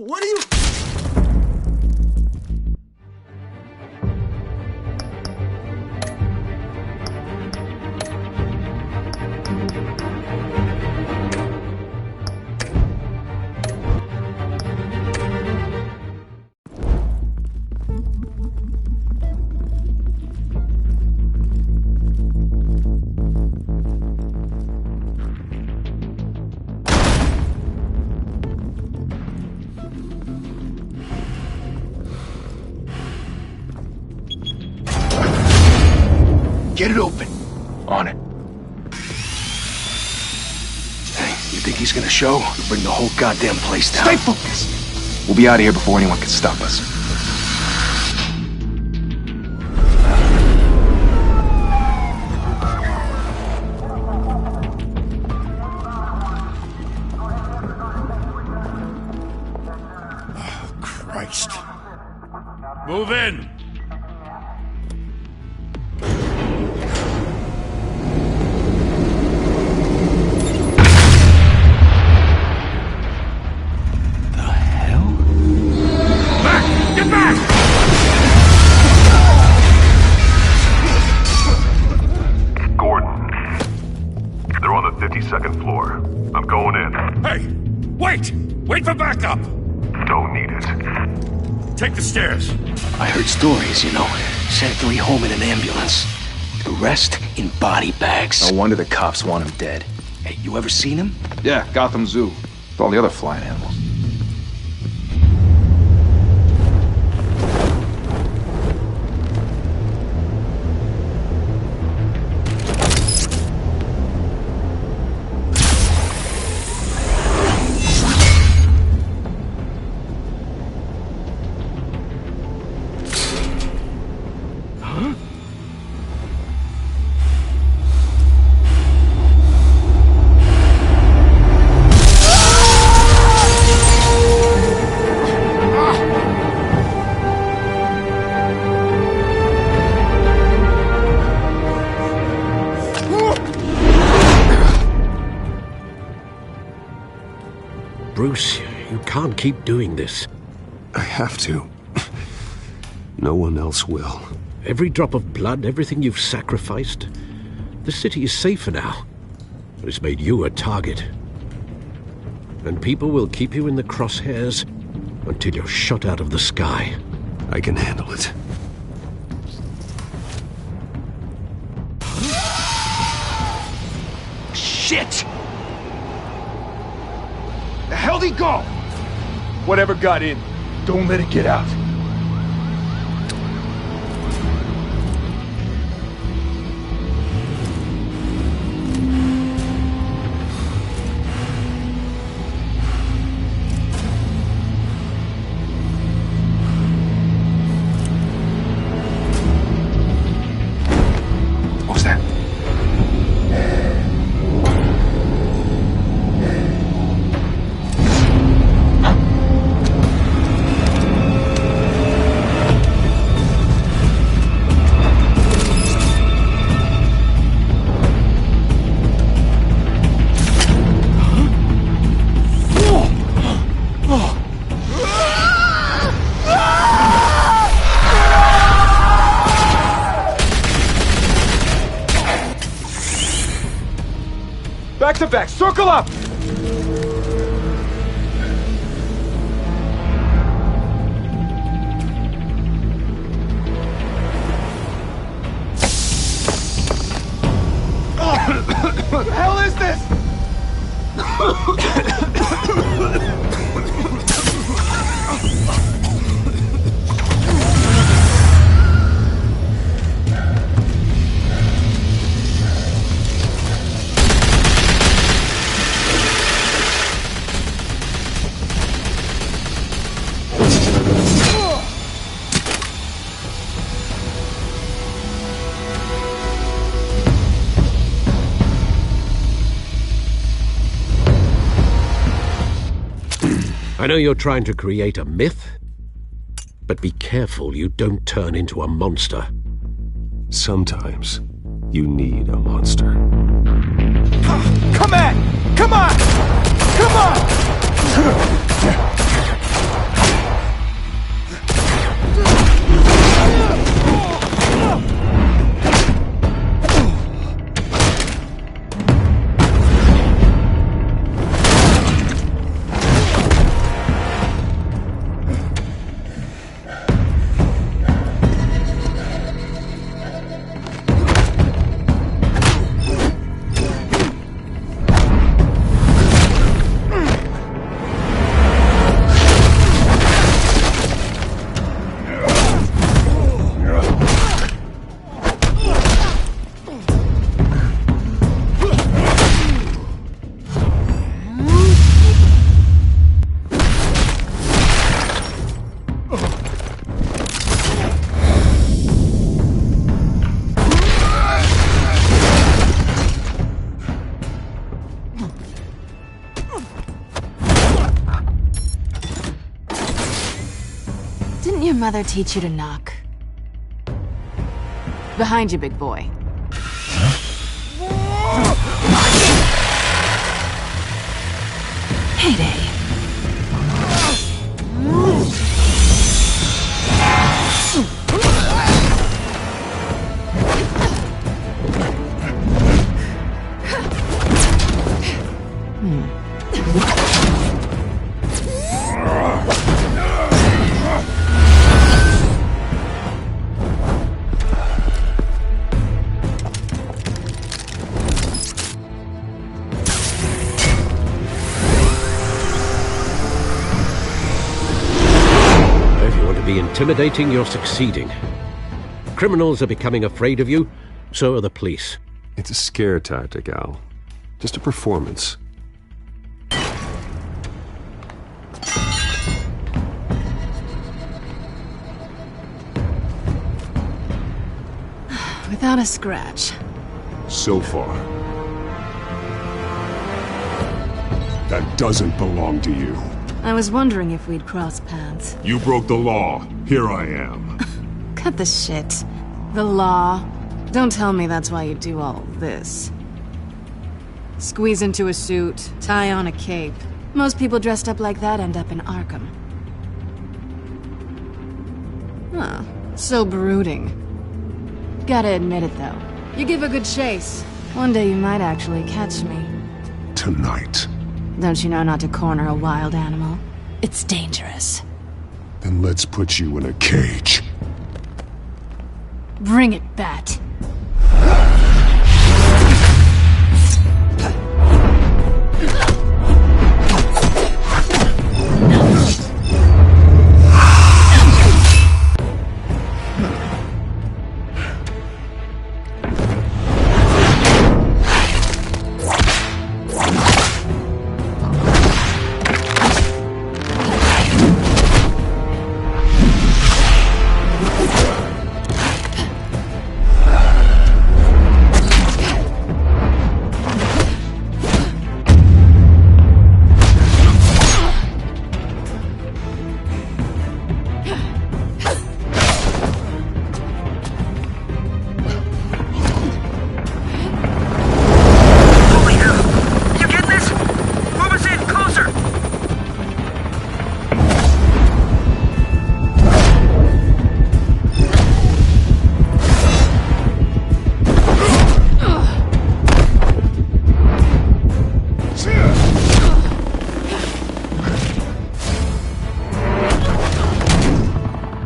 What are you... Get it open. On it. Hey, you think he's gonna show? We'll bring the whole goddamn place down. Stay focused. We'll be out of here before anyone can stop us. Oh, Christ. Move in! Second floor. I'm going in. Hey! Wait! Wait for backup! Don't need it. Take the stairs. I heard stories, you know. Sent 3 home in an ambulance. The rest in body bags. No wonder the cops want him dead. Hey, you ever seen him? Yeah, Gotham Zoo. With all the other flying animals. Bruce, you can't keep doing this. I have to. No one else will. Every drop of blood, everything you've sacrificed. The city is safer now. It's made you a target. And people will keep you in the crosshairs until you're shot out of the sky. I can handle it. Shit! The hell'd he go? Whatever got in, don't let it get out. What was that? Back to back, circle up! What the hell is this? I know you're trying to create a myth, but be careful you don't turn into a monster. Sometimes you need a monster. Come on! Come on! Come on! mother teach you to knock? Behind you, big boy. Heyday. Intimidating, you're succeeding. Criminals are becoming afraid of you, so are the police. It's a scare tactic, Al. Just a performance. Without a scratch. So far. That doesn't belong to you. I was wondering if we'd cross paths. You broke the law. Here I am. Cut the shit. The law. Don't tell me that's why you do all this. Squeeze into a suit, tie on a cape. Most people dressed up like that end up in Arkham. Huh. So brooding. Gotta admit it, though. You give a good chase. One day you might actually catch me. Tonight. Don't you know not to corner a wild animal? It's dangerous. Then let's put you in a cage. Bring it, Bat.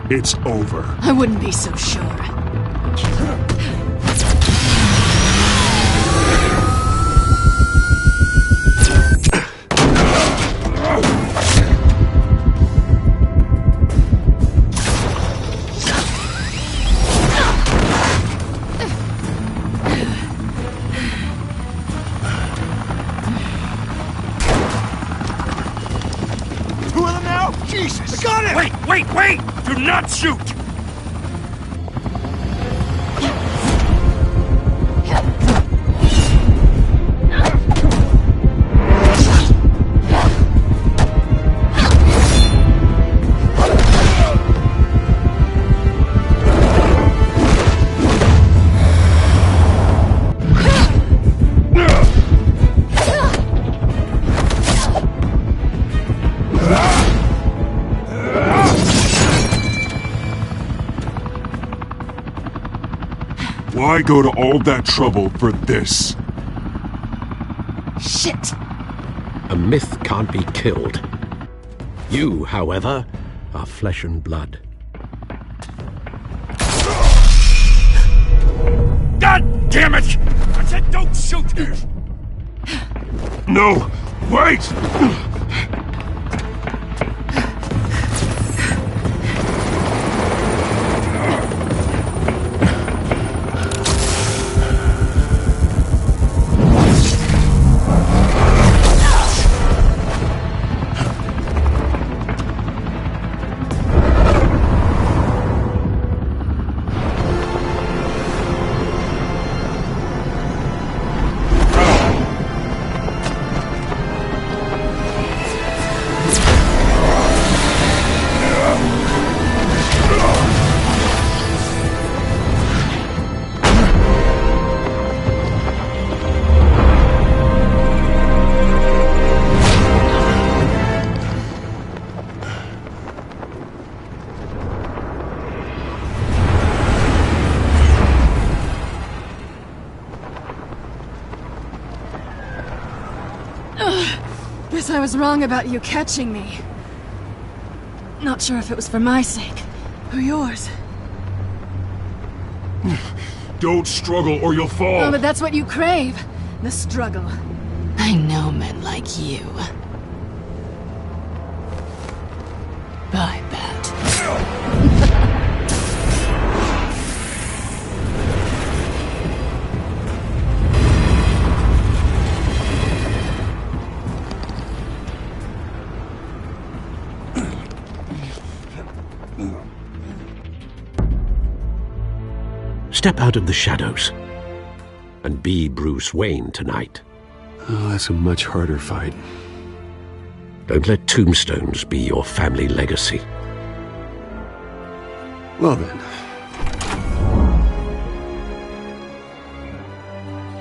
It's over. I wouldn't be so sure. Two of them now? Jesus! I got it! Wait! Do not shoot! Why go to all that trouble for this? Shit! A myth can't be killed. You, however, are flesh and blood. God damn it! I said don't shoot! No! Wait! Guess I was wrong about you catching me. Not sure if it was for my sake, or yours. Don't struggle or you'll fall. Oh, but that's what you crave. The struggle. I know men like you. I bet. Step out of the shadows and be Bruce Wayne tonight. Oh, that's a much harder fight. Don't let tombstones be your family legacy. Well then.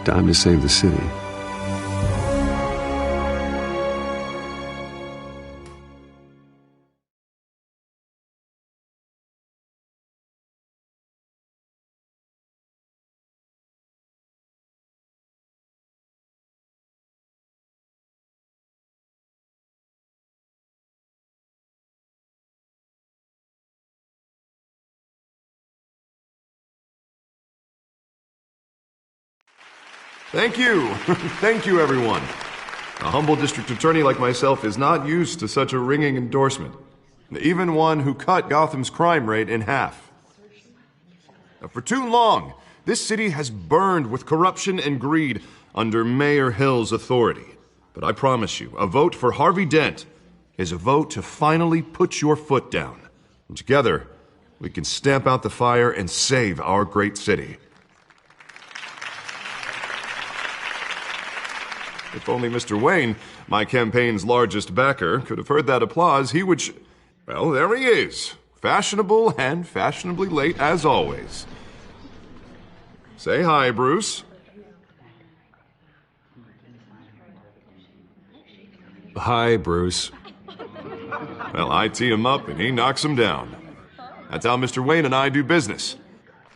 Time to save the city. Thank you. Thank you, everyone. A humble district attorney like myself is not used to such a ringing endorsement. Even one who cut Gotham's crime rate in half. For too long, this city has burned with corruption and greed under Mayor Hill's authority. But I promise you, a vote for Harvey Dent is a vote to finally put your foot down. And together, we can stamp out the fire and save our great city. If only Mr. Wayne, my campaign's largest backer, could have heard that applause, he would well, there he is. Fashionable and fashionably late as always. Say hi, Bruce. Hi, Bruce. Well, I tee him up and he knocks him down. That's how Mr. Wayne and I do business.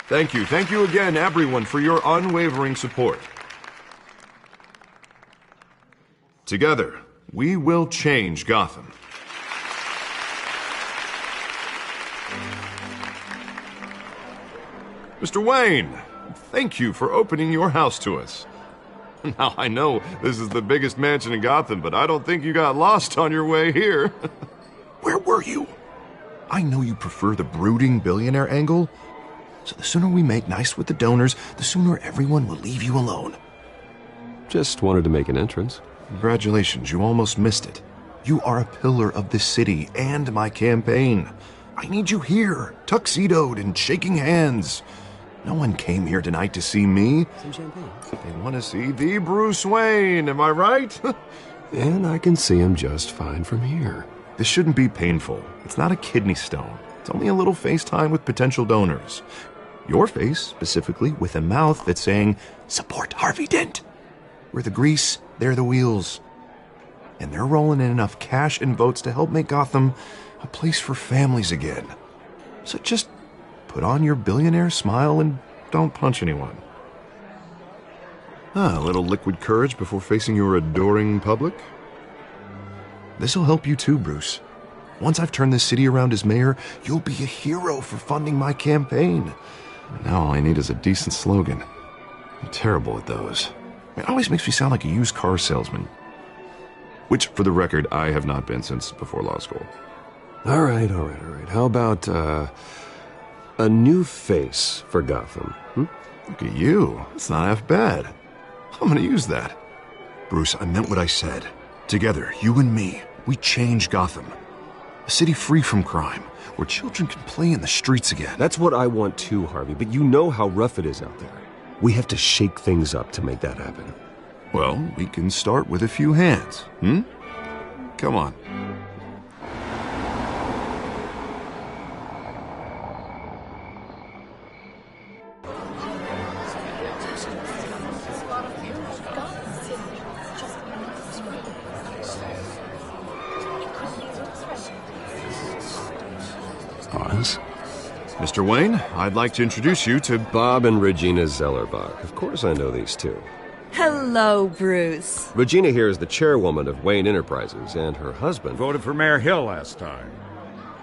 Thank you again, everyone, for your unwavering support. Together, we will change Gotham. Mr. Wayne, thank you for opening your house to us. Now, I know this is the biggest mansion in Gotham, but I don't think you got lost on your way here. Where were you? I know you prefer the brooding billionaire angle, so the sooner we make nice with the donors, the sooner everyone will leave you alone. Just wanted to make an entrance. Congratulations, you almost missed it. You are a pillar of this city and my campaign. I need you here, tuxedoed and shaking hands. No one came here tonight to see me. Some champagne. They want to see the Bruce Wayne, am I right? And I can see him just fine from here. This shouldn't be painful. It's not a kidney stone. It's only a little FaceTime with potential donors. Your face, specifically, with a mouth that's saying, support Harvey Dent. We're the grease, they're the wheels. And they're rolling in enough cash and votes to help make Gotham a place for families again. So just put on your billionaire smile and don't punch anyone. A little liquid courage before facing your adoring public. This'll help you too, Bruce. Once I've turned this city around as mayor, you'll be a hero for funding my campaign. Now all I need is a decent slogan. I'm terrible at those. It always makes me sound like a used car salesman. Which, for the record, I have not been since before law school. All right. How about, a new face for Gotham? Look at you. It's not half bad. I'm gonna use that. Bruce, I meant what I said. Together, you and me, we change Gotham. A city free from crime, where children can play in the streets again. That's what I want too, Harvey, but you know how rough it is out there. We have to shake things up to make that happen. Well, we can start with a few hands, Come on. Pause. Mr. Wayne, I'd like to introduce you to Bob and Regina Zellerbach. Of course I know these two. Hello, Bruce. Regina here is the chairwoman of Wayne Enterprises, and her husband... Voted for Mayor Hill last time.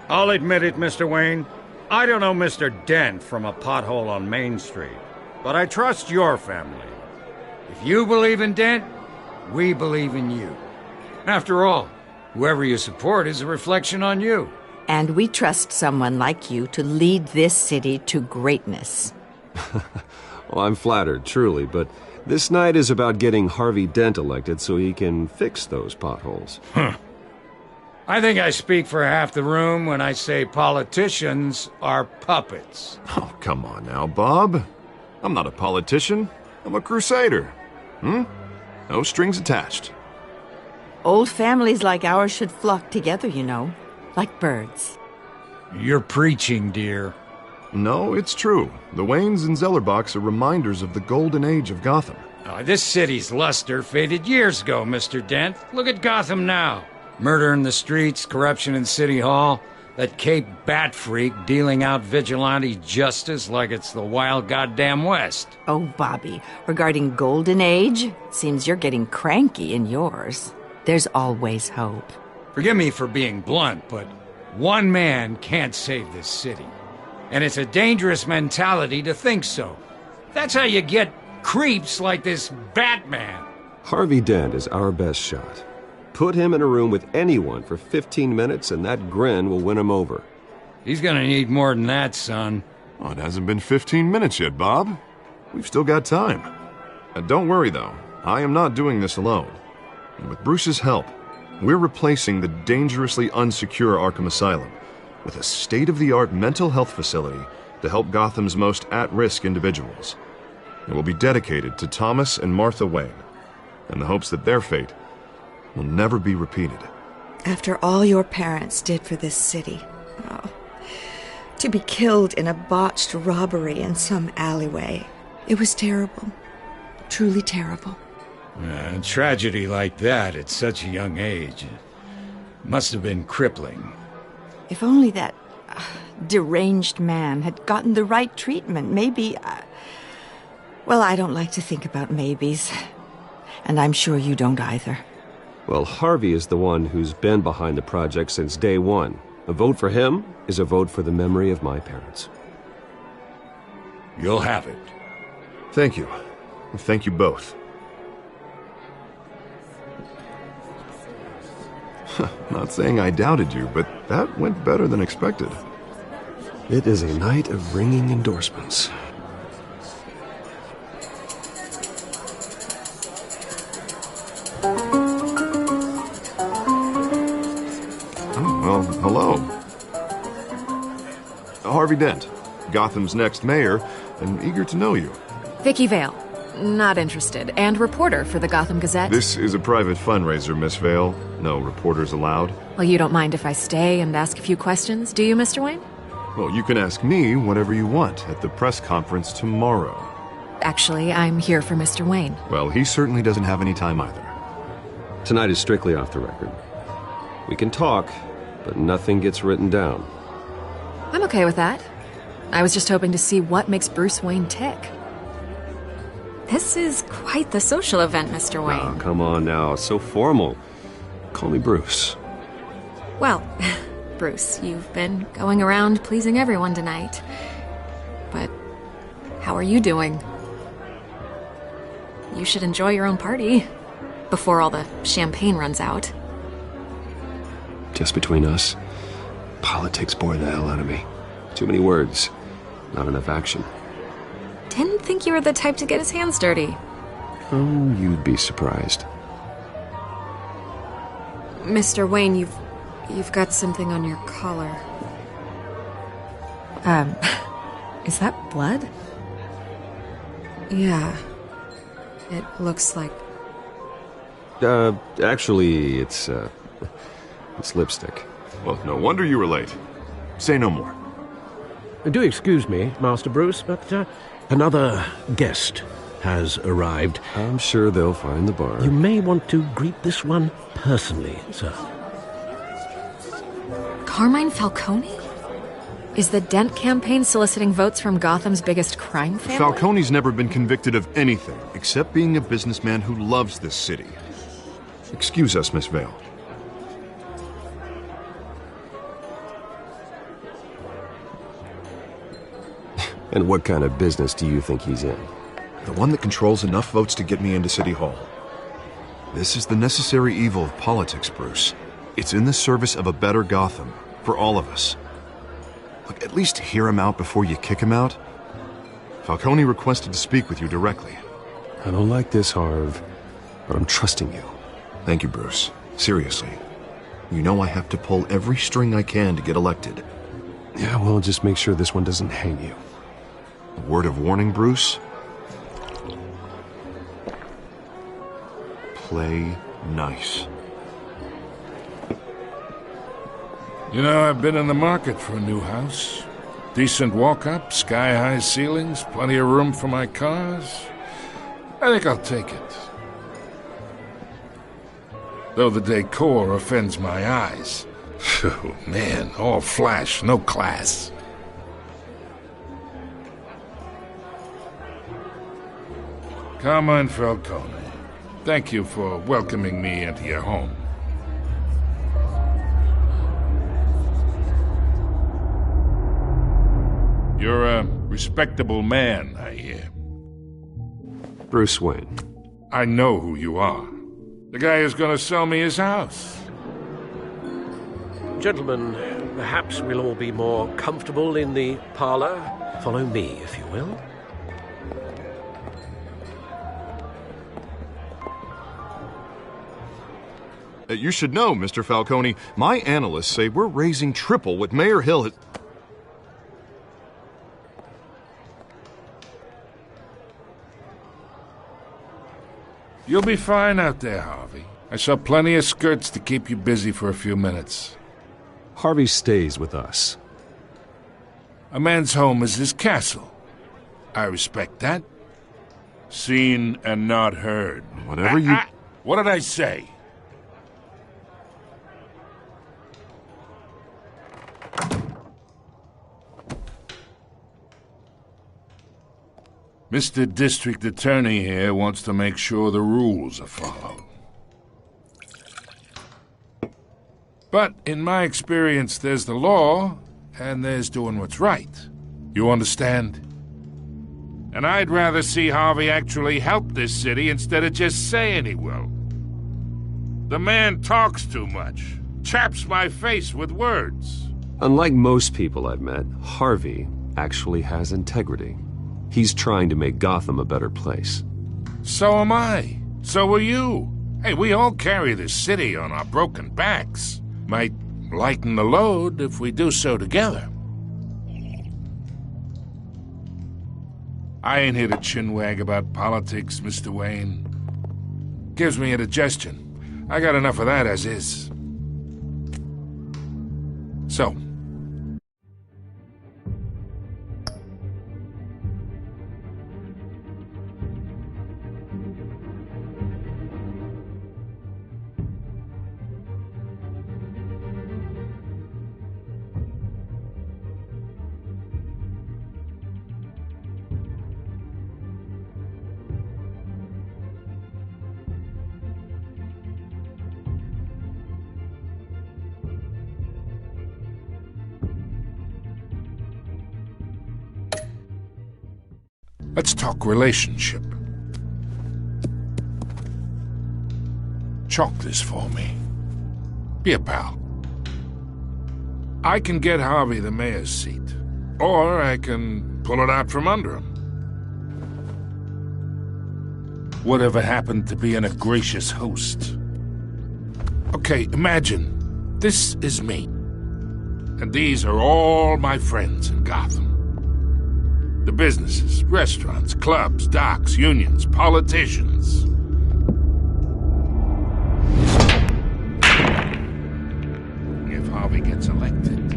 I'll admit it, Mr. Wayne. I don't know Mr. Dent from a pothole on Main Street, but I trust your family. If you believe in Dent, we believe in you. After all, whoever you support is a reflection on you. And we trust someone like you to lead this city to greatness. Well, I'm flattered, truly, but this night is about getting Harvey Dent elected so he can fix those potholes. I think I speak for half the room when I say politicians are puppets. Oh, come on now, Bob. I'm not a politician. I'm a crusader. No strings attached. Old families like ours should flock together, you know, like birds. You're preaching, dear. No, it's true. The Waynes and Zellerbachs are reminders of the golden age of Gotham. This city's luster faded years ago, Mr. Dent. Look at Gotham now. Murder in the streets, corruption in City Hall, that Cape Bat freak dealing out vigilante justice like it's the wild goddamn West. Oh, Bobby, regarding Golden Age, seems you're getting cranky in yours. There's always hope. Forgive me for being blunt, but one man can't save this city. And it's a dangerous mentality to think so. That's how you get creeps like this Batman. Harvey Dent is our best shot. Put him in a room with anyone for 15 minutes and that grin will win him over. He's gonna need more than that, son. Oh, it hasn't been 15 minutes yet, Bob. We've still got time. Don't worry, though. I am not doing this alone. And with Bruce's help, we're replacing the dangerously unsecure Arkham Asylum with a state-of-the-art mental health facility to help Gotham's most at-risk individuals. It will be dedicated to Thomas and Martha Wayne, in the hopes that their fate will never be repeated. After all your parents did for this city, to be killed in a botched robbery in some alleyway, it was terrible. Truly terrible. A tragedy like that at such a young age must have been crippling. If only that deranged man had gotten the right treatment, maybe... well, I don't like to think about maybes. And I'm sure you don't either. Well, Harvey is the one who's been behind the project since day one. A vote for him is a vote for the memory of my parents. You'll have it. Thank you. Thank you both. Not saying I doubted you, but that went better than expected. It is a night of ringing endorsements. Oh, well, hello. Harvey Dent, Gotham's next mayor, and eager to know you. Vicky Vale. Not interested. And reporter for the Gotham Gazette. This is a private fundraiser, Miss Vale. No reporters allowed. Well, you don't mind if I stay and ask a few questions, do you, Mr. Wayne? Well, you can ask me whatever you want at the press conference tomorrow. Actually, I'm here for Mr. Wayne. Well, he certainly doesn't have any time either. Tonight is strictly off the record. We can talk, but nothing gets written down. I'm okay with that. I was just hoping to see what makes Bruce Wayne tick. This is quite the social event, Mr. Wayne. Oh, come on now. So formal. Call me Bruce. Well, Bruce, you've been going around pleasing everyone tonight. But how are you doing? You should enjoy your own party before all the champagne runs out. Just between us, politics bore the hell out of me. Too many words, not enough action. Didn't think you were the type to get his hands dirty. Oh, you'd be surprised. Mr. Wayne, you've got something on your collar. Is that blood? Yeah. It looks like... Actually, it's lipstick. Well, no wonder you were late. Say no more. Do excuse me, Master Bruce, but another guest has arrived. I'm sure they'll find the bar. You may want to greet this one personally, sir. Carmine Falcone? Is the Dent campaign soliciting votes from Gotham's biggest crime family? Falcone's never been convicted of anything except being a businessman who loves this city. Excuse us, Miss Vale. And what kind of business do you think he's in? The one that controls enough votes to get me into City Hall. This is the necessary evil of politics, Bruce. It's in the service of a better Gotham, for all of us. Look, at least hear him out before you kick him out. Falcone requested to speak with you directly. I don't like this, Harv, but I'm trusting you. Thank you, Bruce. Seriously. You know I have to pull every string I can to get elected. Yeah, well, just make sure this one doesn't hang you. A word of warning, Bruce? Play nice. You know, I've been in the market for a new house. Decent walk-up, sky-high ceilings, plenty of room for my cars. I think I'll take it. Though the decor offends my eyes. Oh, man, all flash, no class. Carmine Falcone, thank you for welcoming me into your home. You're a respectable man, I hear. Bruce Wayne. I know who you are. The guy who's going to sell me his house. Gentlemen, perhaps we'll all be more comfortable in the parlor. Follow me, if you will. You should know, Mr. Falcone, my analysts say we're raising triple what Mayor Hill has... You'll be fine out there, Harvey. I saw plenty of skirts to keep you busy for a few minutes. Harvey stays with us. A man's home is his castle. I respect that. Seen and not heard. Whatever you... What did I say? Mr. District Attorney here wants to make sure the rules are followed. But in my experience, there's the law, and there's doing what's right. You understand? And I'd rather see Harvey actually help this city instead of just saying he will. The man talks too much, chaps my face with words. Unlike most people I've met, Harvey actually has integrity. He's trying to make Gotham a better place. So am I. So are you. Hey, we all carry this city on our broken backs. Might lighten the load if we do so together. I ain't here to chinwag about politics, Mr. Wayne. Gives me indigestion. I got enough of that as is. So, let's talk relationship. Chalk this for me. Be a pal. I can get Harvey the mayor's seat, or I can pull it out from under him. Whatever happened to being a gracious host? Okay, imagine this is me, and these are all my friends in Gotham. The businesses, restaurants, clubs, docks, unions, politicians. If Harvey gets elected.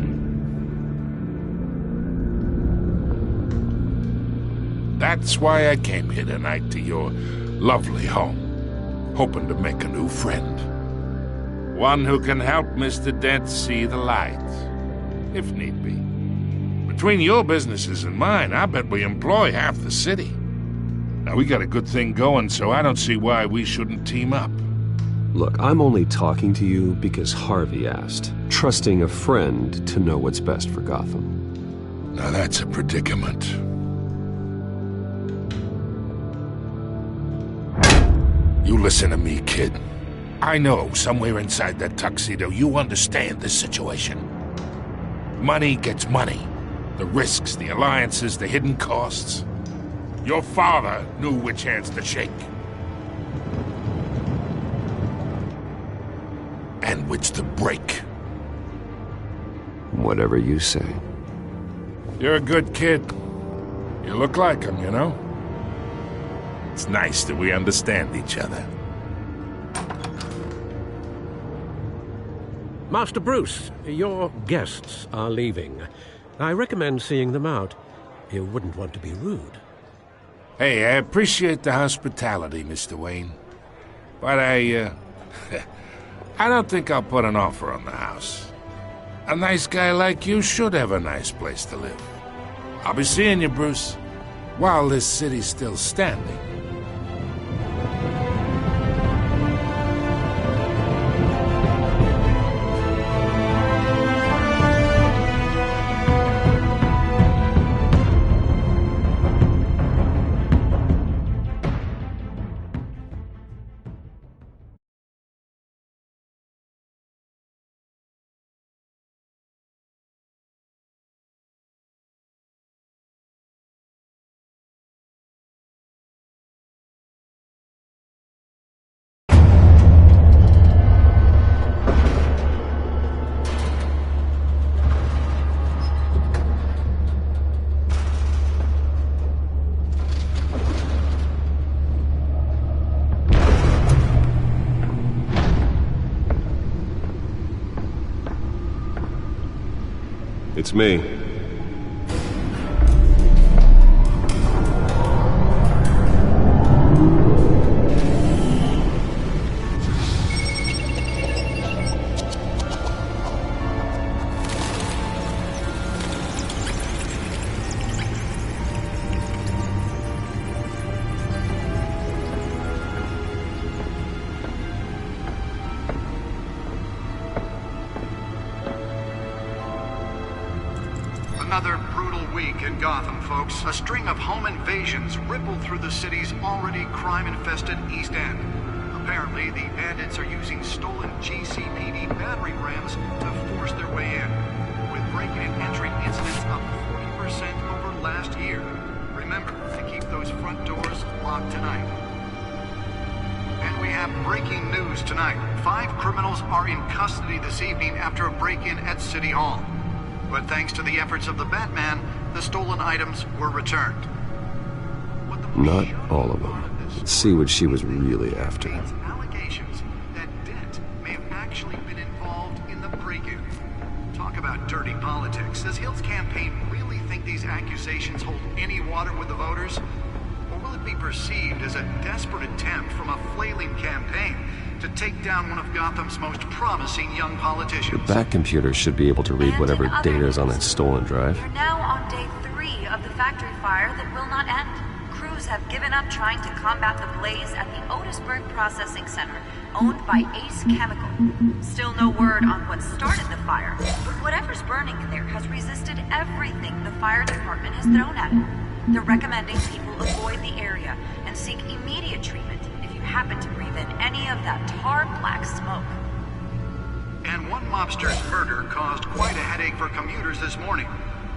That's why I came here tonight to your lovely home, hoping to make a new friend. One who can help Mr. Dent see the light, if need be. Between your businesses and mine, I bet we employ half the city. Now, we got a good thing going, so I don't see why we shouldn't team up. Look, I'm only talking to you because Harvey asked, trusting a friend to know what's best for Gotham. Now that's a predicament. You listen to me, kid. I know somewhere inside that tuxedo you understand this situation. Money gets money. The risks, the alliances, the hidden costs. Your father knew which hands to shake. And which to break. Whatever you say. You're a good kid. You look like him, you know? It's nice that we understand each other. Master Bruce, your guests are leaving. I recommend seeing them out. You wouldn't want to be rude. Hey, I appreciate the hospitality, Mr. Wayne. But I don't think I'll put an offer on the house. A nice guy like you should have a nice place to live. I'll be seeing you, Bruce, while this city's still standing. It's me. Another brutal week in Gotham, folks. A string of home invasions rippled through the city's already crime-infested East End. Apparently, the bandits are using stolen GCPD battering rams to force their way in, with break-in and entry incidents up 40% over last year. Remember to keep those front doors locked tonight. And we have breaking news tonight. 5 criminals are in custody this evening after a break-in at City Hall. But thanks to the efforts of the Batman, the stolen items were returned. Not all of them. Let's see what she was really after. Allegations that Dent may have actually been involved in the break-in. Talk about dirty politics. Does Hill's campaign really think these accusations hold any water with the voters? Or will it be perceived as a desperate attempt from a flailing campaign to take down one of Gotham's most promising young politicians? The back computer should be able to read whatever data is on that stolen drive. We're now on day 3 of the factory fire that will not end. Crews have given up trying to combat the blaze at the Otisburg Processing Center, owned by Ace Chemical. Still no word on what started the fire, but whatever's burning in there has resisted everything the fire department has thrown at it. They're recommending people avoid the area and seek immediate treatment if you happen to breathe in any of that tar black smoke. And one mobster's murder caused quite a headache for commuters this morning.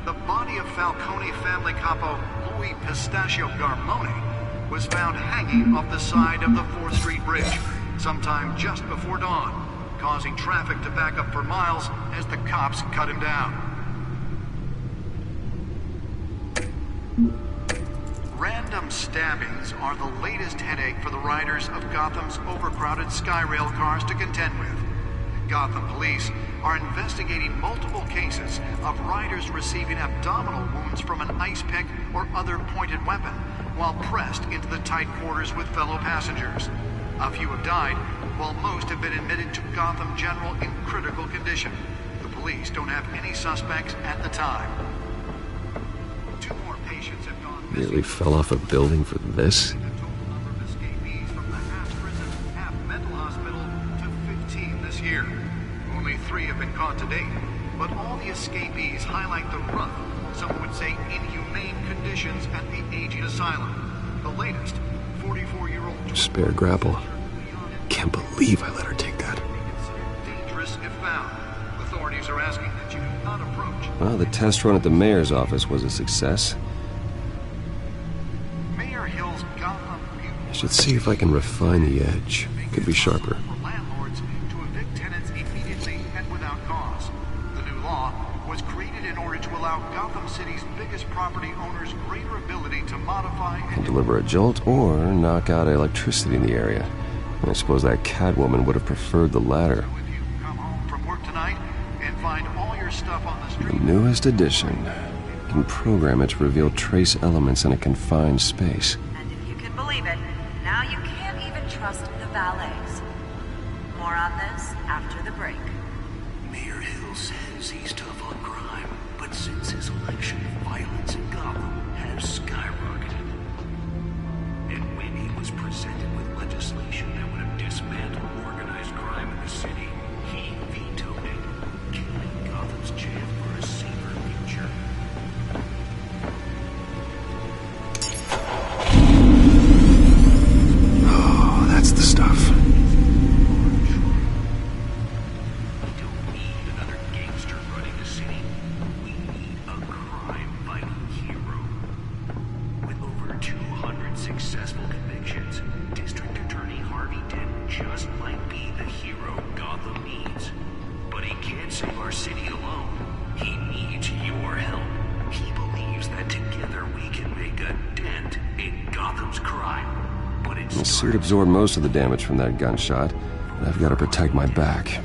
The body of Falcone family capo Louis Pistachio Garmone was found hanging off the side of the 4th Street Bridge sometime just before dawn, causing traffic to back up for miles as the cops cut him down. Random stabbings are the latest headache for the riders of Gotham's overcrowded Skyrail cars to contend with. Gotham police are investigating multiple cases of riders receiving abdominal wounds from an ice pick or other pointed weapon while pressed into the tight quarters with fellow passengers. A few have died, while most have been admitted to Gotham General in critical condition. The police don't have any suspects at the time. Nearly fell off a building for this? Year. Only 3 have been caught to date, but all the escapees highlight the rough, some would say inhumane conditions at the aging asylum. The latest, 44-year-old... Spare grapple. Can't believe I let her take that. Dangerous if found. Authorities are asking that you do not approach. Well, the test run at the mayor's office was a success. Mayor Hill's Gotham... I should see if I can refine the edge. Could be sharper. Gotham City's biggest property owners greater ability to modify and deliver a jolt or knock out electricity in the area. I suppose that Catwoman would have preferred the latter. Come home from work tonight and find all your stuff on the street. The newest addition. You can program it to reveal trace elements in a confined space. And if you can believe it, now you can't even trust the valets. More on this after the break. Mayor Hill says he's tough on crime. But since his election, violence in Gotham has skyrocketed. And when he was presented with legislation that would have dismantled organized crime in the city, he vetoed it, killing Gotham's chance for a safer future. Oh, that's the stuff. Successful convictions, District Attorney Harvey Dent just might be the hero Gotham needs. But he can't save our city alone. He needs your help. He believes that together we can make a dent in Gotham's crime. But The suit absorbed most of the damage from that gunshot, and I've got to protect my back,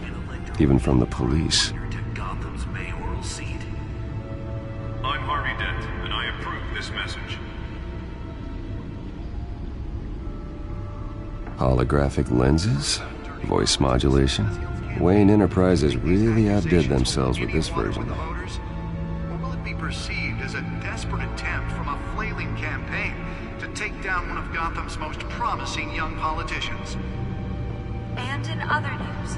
even from the police. Gotham's mayoral seat. I'm Harvey Dent, and I approve this message. Holographic lenses, voice modulation. Wayne Enterprises really outdid themselves with this version. Or will it be perceived as a desperate attempt from a flailing campaign to take down one of Gotham's most promising young politicians? And in other news,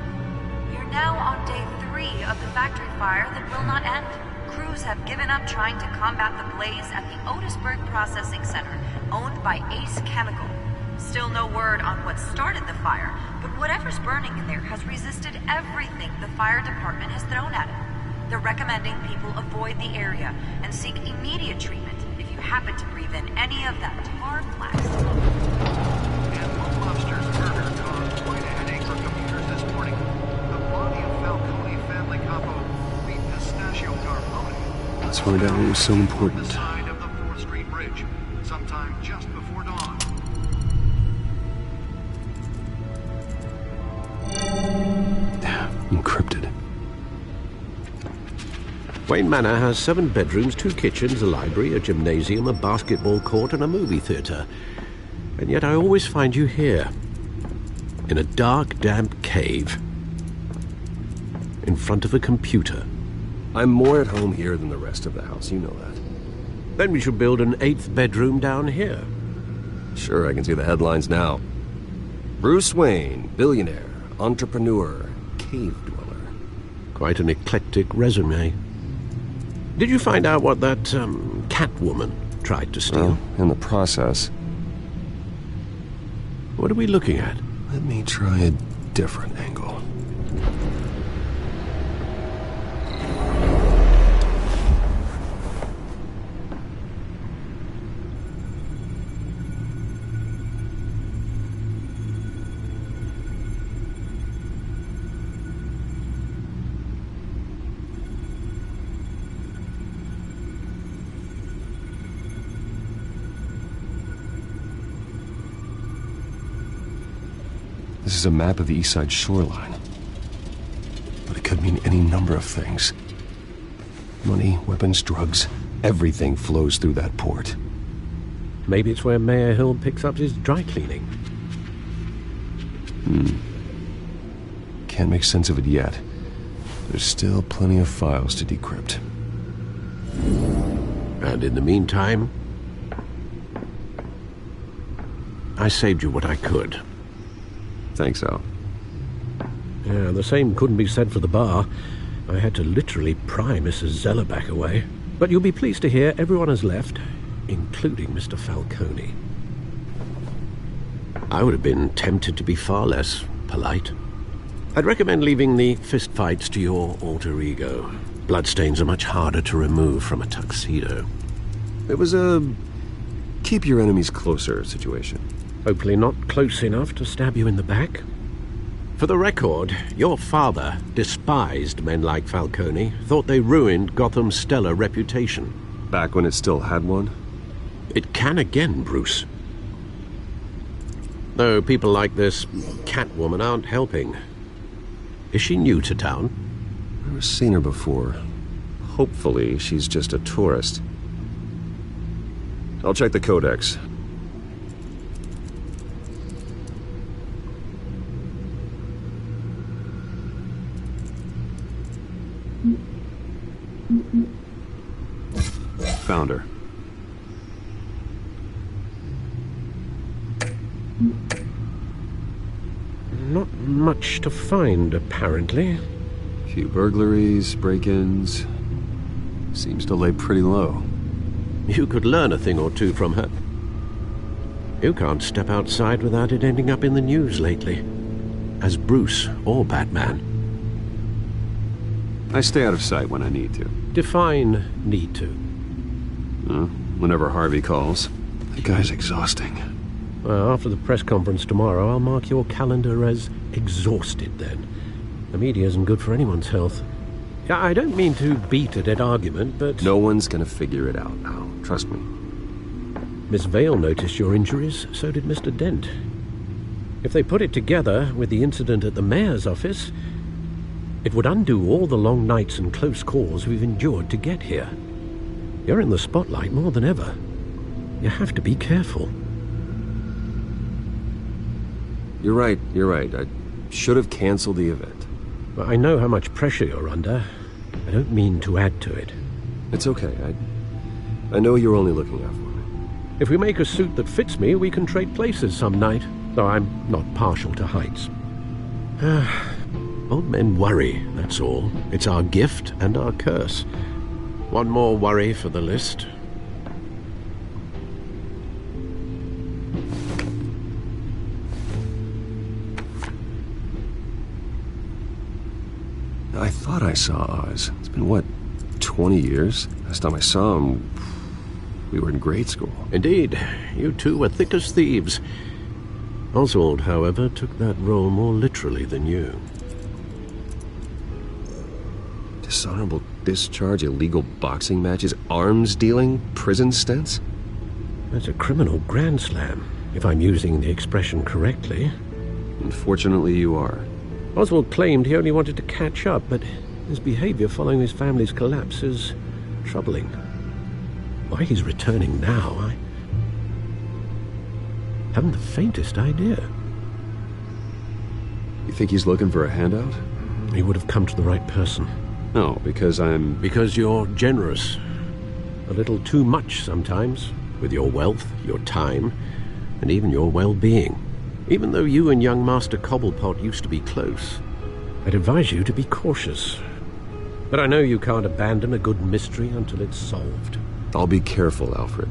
we're now on day 3 of the factory fire that will not end. Crews have given up trying to combat the blaze at the Otisburg Processing Center, owned by Ace Chemical. Still no word on what started the fire, but whatever's burning in there has resisted everything the fire department has thrown at it. They're recommending people avoid the area and seek immediate treatment if you happen to breathe in any of that tar plastic. And Blue Lobster's murder caused quite a headache for commuters this morning. The body of Falcone family capo, Lee Pistachio Carbone, Let's find out what was so important. on the side of the 4th Street Bridge, sometime just before dawn. Encrypted. Wayne Manor has 7 bedrooms, 2 kitchens, a library, a gymnasium, a basketball court, and a movie theatre. And yet I always find you here, in a dark, damp cave, in front of a computer. I'm more at home here than the rest of the house, you know that. Then we should build an 8th bedroom down here. Sure, I can see the headlines now. Bruce Wayne, billionaire, entrepreneur, cave dweller. Quite an eclectic resume. Did you find out what that, Catwoman tried to steal? Well, in the process. What are we looking at? Let me try a different angle. This is a map of the East Side shoreline. But it could mean any number of things. Money, weapons, drugs, everything flows through that port. Maybe it's where Mayor Hill picks up his dry cleaning. Can't make sense of it yet. There's still plenty of files to decrypt. And in the meantime, I saved you what I could. Thanks, Al. Yeah, the same couldn't be said for the bar. I had to literally pry Mrs. Zellerback away. But you'll be pleased to hear everyone has left, including Mr. Falcone. I would have been tempted to be far less polite. I'd recommend leaving the fistfights to your alter ego. Bloodstains are much harder to remove from a tuxedo. It was a keep your enemies closer situation. Hopefully not close enough to stab you in the back. For the record, your father despised men like Falcone, thought they ruined Gotham's stellar reputation. Back when it still had one? It can again, Bruce. Though people like this Catwoman aren't helping. Is she new to town? Never seen her before. Hopefully she's just a tourist. I'll check the codex. Found her. Not much to find, apparently. Few burglaries, break-ins. Seems to lay pretty low. You could learn a thing or two from her. You can't step outside without it ending up in the news lately. As Bruce or Batman. I stay out of sight when I need to. Define need to. Whenever Harvey calls. The guy's exhausting. Well, after the press conference tomorrow, I'll mark your calendar as exhausted then. The media isn't good for anyone's health. I don't mean to beat a dead argument, but... No one's gonna figure it out now. Trust me. Miss Vale noticed your injuries, so did Mr. Dent. If they put it together with the incident at the mayor's office, it would undo all the long nights and close calls we've endured to get here. You're in the spotlight more than ever. You have to be careful. You're right. I should have canceled the event. Well, I know how much pressure you're under. I don't mean to add to it. It's okay. I know you're only looking out for me. If we make a suit that fits me, we can trade places some night, though I'm not partial to heights. Old men worry, that's all. It's our gift and our curse. One more worry for the list. I thought I saw Oz. It's been, what, 20 years? Last time I saw him, we were in grade school. Indeed. You two were thick as thieves. Oswald, however, took that role more literally than you. Dishonorable discharge, illegal boxing matches, arms dealing, prison stints? That's a criminal grand slam, if I'm using the expression correctly. Unfortunately, you are. Oswald claimed he only wanted to catch up, but his behavior following his family's collapse is troubling. Why he's returning now, I haven't the faintest idea. You think he's looking for a handout? He would have come to the right person. No, because I'm... Because you're generous. A little too much sometimes, with your wealth, your time, and even your well-being. Even though you and young Master Cobblepot used to be close, I'd advise you to be cautious. But I know you can't abandon a good mystery until it's solved. I'll be careful, Alfred.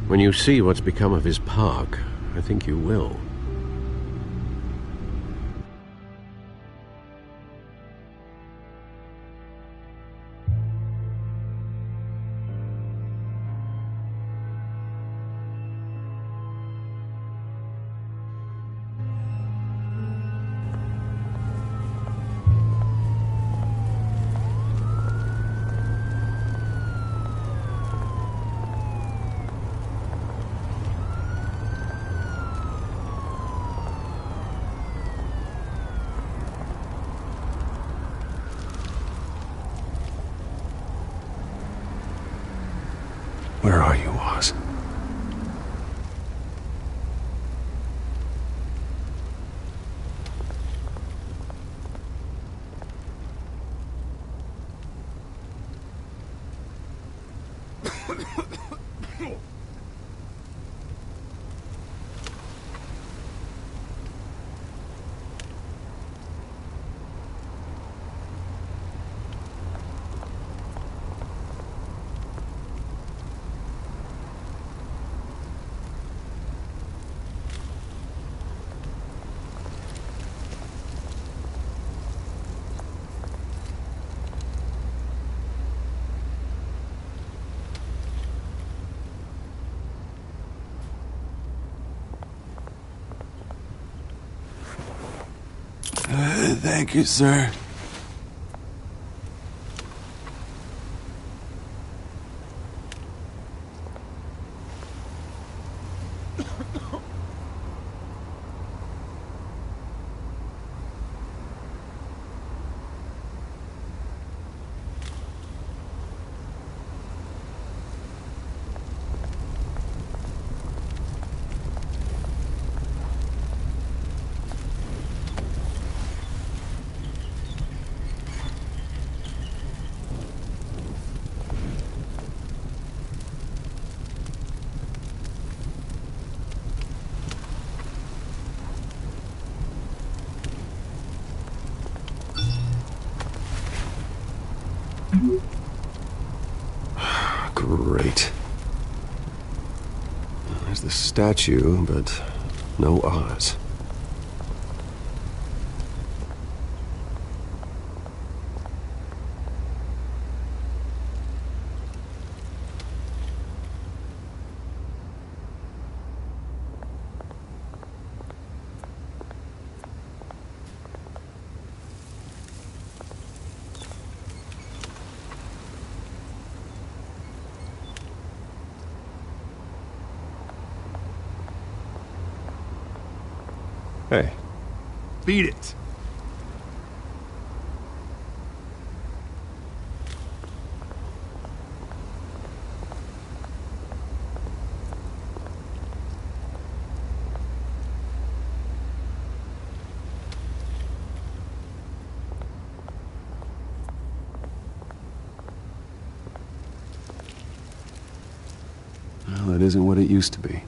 When you see what's become of his park, I think you will. Where are you, Oz? Thank you, sir. Great. There's the statue, but no Oz. Hey. Beat it. Well, it isn't what it used to be.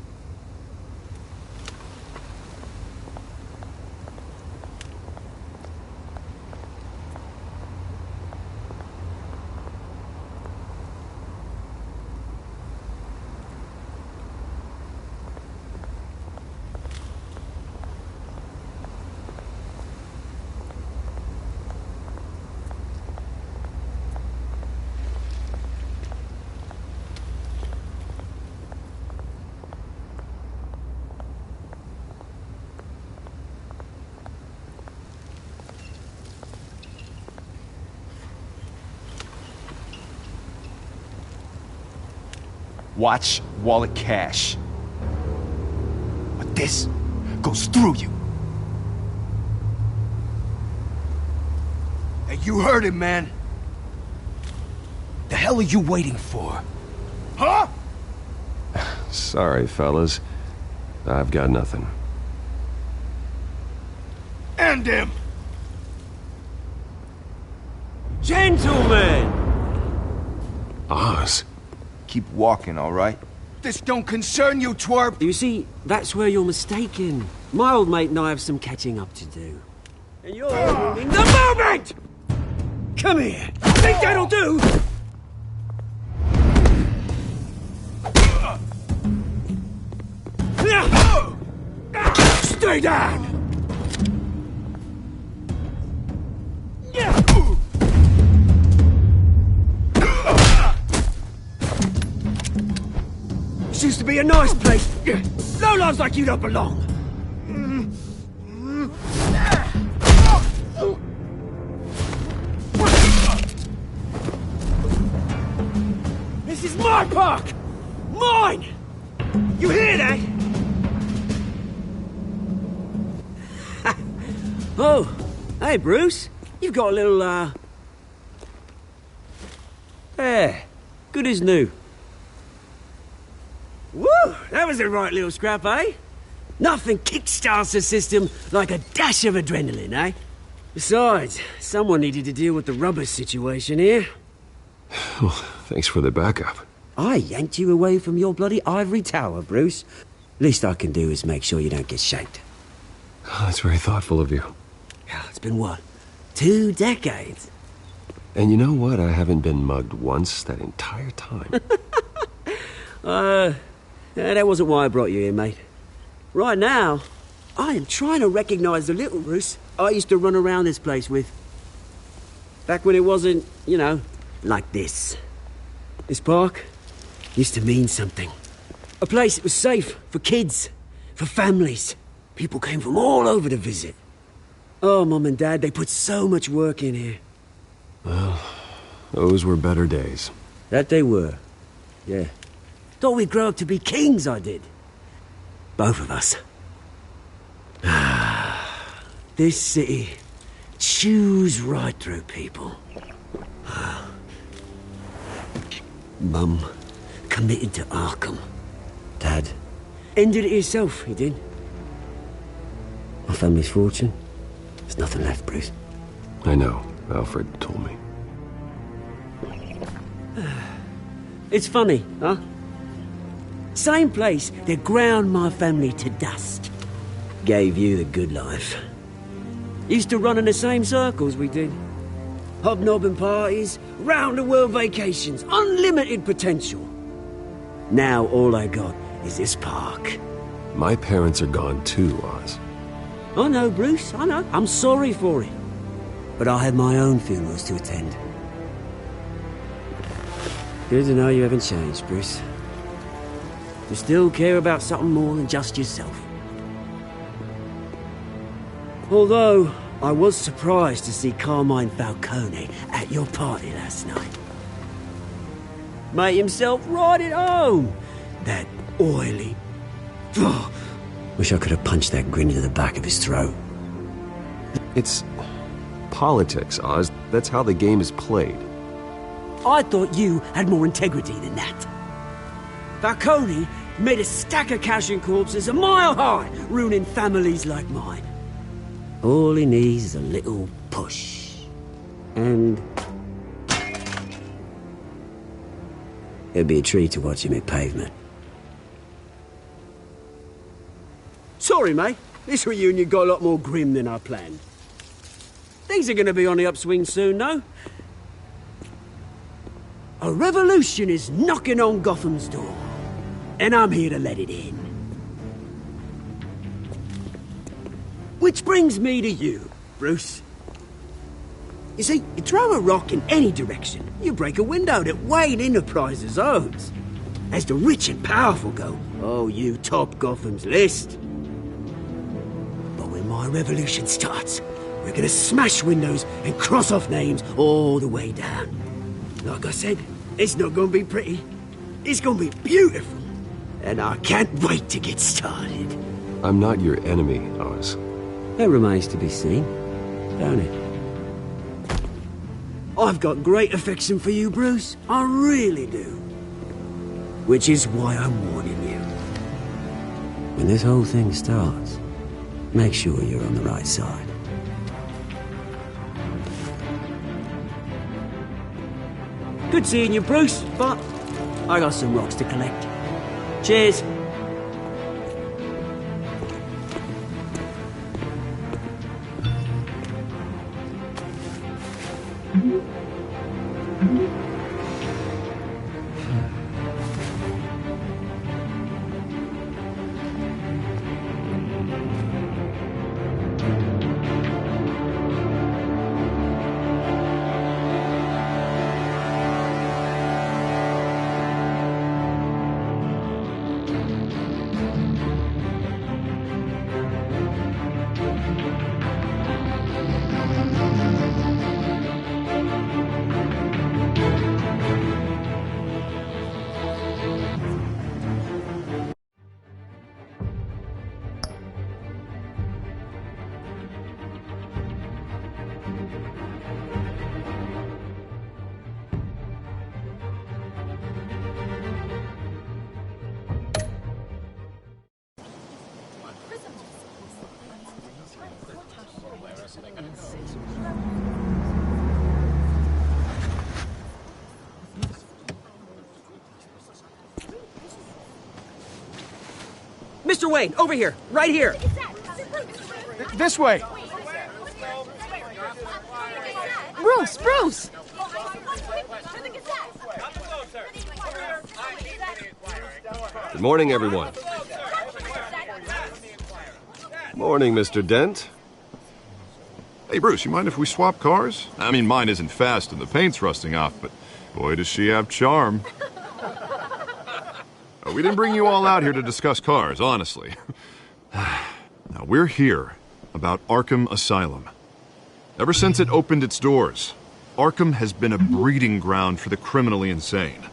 Watch wallet cash. But this goes through you. Hey, you heard him, man. The hell are you waiting for? Huh? Sorry, fellas. I've got nothing. End him! Gentlemen! Oz. Keep walking, all right? This don't concern you, twerp! You see, that's where you're mistaken. My old mate and I have some catching up to do. And you're ruining the moment! Come here! Think that'll do? Stay down! This used to be a nice place. Lowlifes like you don't belong. This is my park! Mine! You hear that? Oh, hey, Bruce. You've got a little, There. Good as new. Woo! That was a right little scrap, eh? Nothing kickstarts the system like a dash of adrenaline, eh? Besides, someone needed to deal with the rubber situation here. Well, thanks for the backup. I yanked you away from your bloody ivory tower, Bruce. Least I can do is make sure you don't get shanked. Oh, that's very thoughtful of you. It's been what? 2 decades? And you know what? I haven't been mugged once that entire time. That wasn't why I brought you here, mate. Right now, I am trying to recognize the little Bruce I used to run around this place with. Back when it wasn't, you know, like this. This park used to mean something. A place that was safe for kids, for families. People came from all over to visit. Oh, Mum and Dad, they put so much work in here. Well, those were better days. That they were. Yeah. Thought we'd grow up to be kings, I did. Both of us. This city chews right through people. Mum committed to Arkham. Dad ended it himself, he did. My family's fortune. There's nothing left, Bruce. I know. Alfred told me. It's funny, huh? Same place that ground my family to dust. Gave you the good life. Used to run in the same circles we did. Hobnobbing parties, round-the-world vacations, unlimited potential. Now all I got is this park. My parents are gone too, Oz. I know, Bruce, I know. I'm sorry for it. But I have my own funerals to attend. Good to know you haven't changed, Bruce. You still care about something more than just yourself. Although, I was surprised to see Carmine Falcone at your party last night. Made himself right at home. That oily... Wish I could have punched that grin into the back of his throat. It's politics, Oz. That's how the game is played. I thought you had more integrity than that. Falcone made a stack of cash and corpses a mile high, ruining families like mine. All he needs is a little push. And... it'd be a treat to watch him hit pavement. Sorry, mate. This reunion got a lot more grim than I planned. Things are gonna be on the upswing soon, though. A revolution is knocking on Gotham's door. And I'm here to let it in. Which brings me to you, Bruce. You see, you throw a rock in any direction, you break a window that Wayne Enterprises owns. As the rich and powerful go, oh, you top Gotham's list. But when my revolution starts, we're gonna smash windows and cross off names all the way down. Like I said, it's not gonna be pretty. It's gonna be beautiful. And I can't wait to get started. I'm not your enemy, Oz. That remains to be seen, don't it? I've got great affection for you, Bruce. I really do. Which is why I'm warning you. When this whole thing starts, make sure you're on the right side. Good seeing you, Bruce, but I got some rocks to collect. Cheers. Mr. Wayne, over here, right here. This way. Bruce, Bruce! Good morning, everyone. Morning, Mr. Dent. Hey, Bruce, you mind if we swap cars? I mean, mine isn't fast and the paint's rusting off, but boy, does she have charm. We didn't bring you all out here to discuss cars, honestly. Now, we're here about Arkham Asylum. Ever since it opened its doors, Arkham has been a breeding ground for the criminally insane.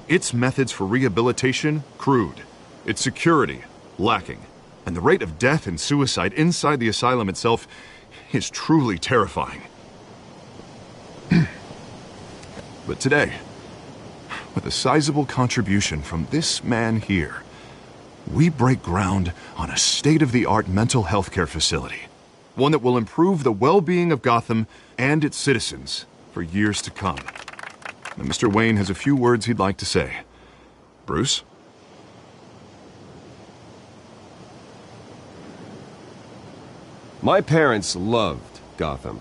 Its methods for rehabilitation, crude. Its security, lacking. And the rate of death and suicide inside the asylum itself is truly terrifying. But today, with a sizable contribution from this man here, we break ground on a state-of-the-art mental health care facility. One that will improve the well-being of Gotham and its citizens for years to come. And Mr. Wayne has a few words he'd like to say. Bruce? My parents loved Gotham.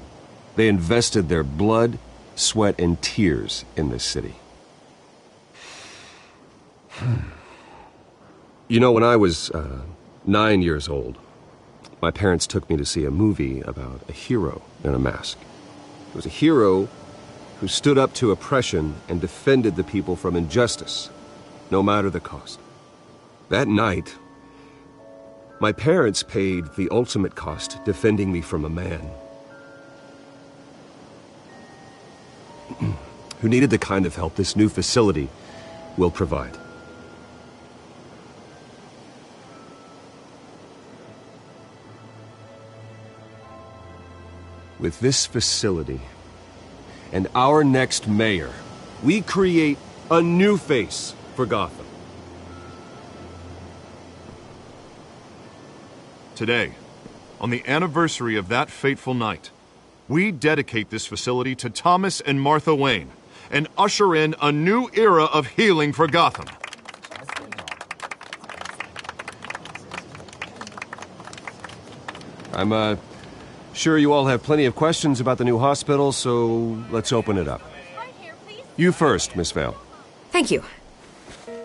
They invested their blood, sweat, and tears in this city. You know, when I was 9 years old, my parents took me to see a movie about a hero in a mask. It was a hero who stood up to oppression and defended the people from injustice, no matter the cost. That night, my parents paid the ultimate cost defending me from a man who needed the kind of help this new facility will provide. With this facility and our next mayor, we create a new face for Gotham. Today, on the anniversary of that fateful night, we dedicate this facility to Thomas and Martha Wayne and usher in a new era of healing for Gotham. I'm sure you all have plenty of questions about the new hospital, so let's open it up. You first, Miss Vale. Thank you.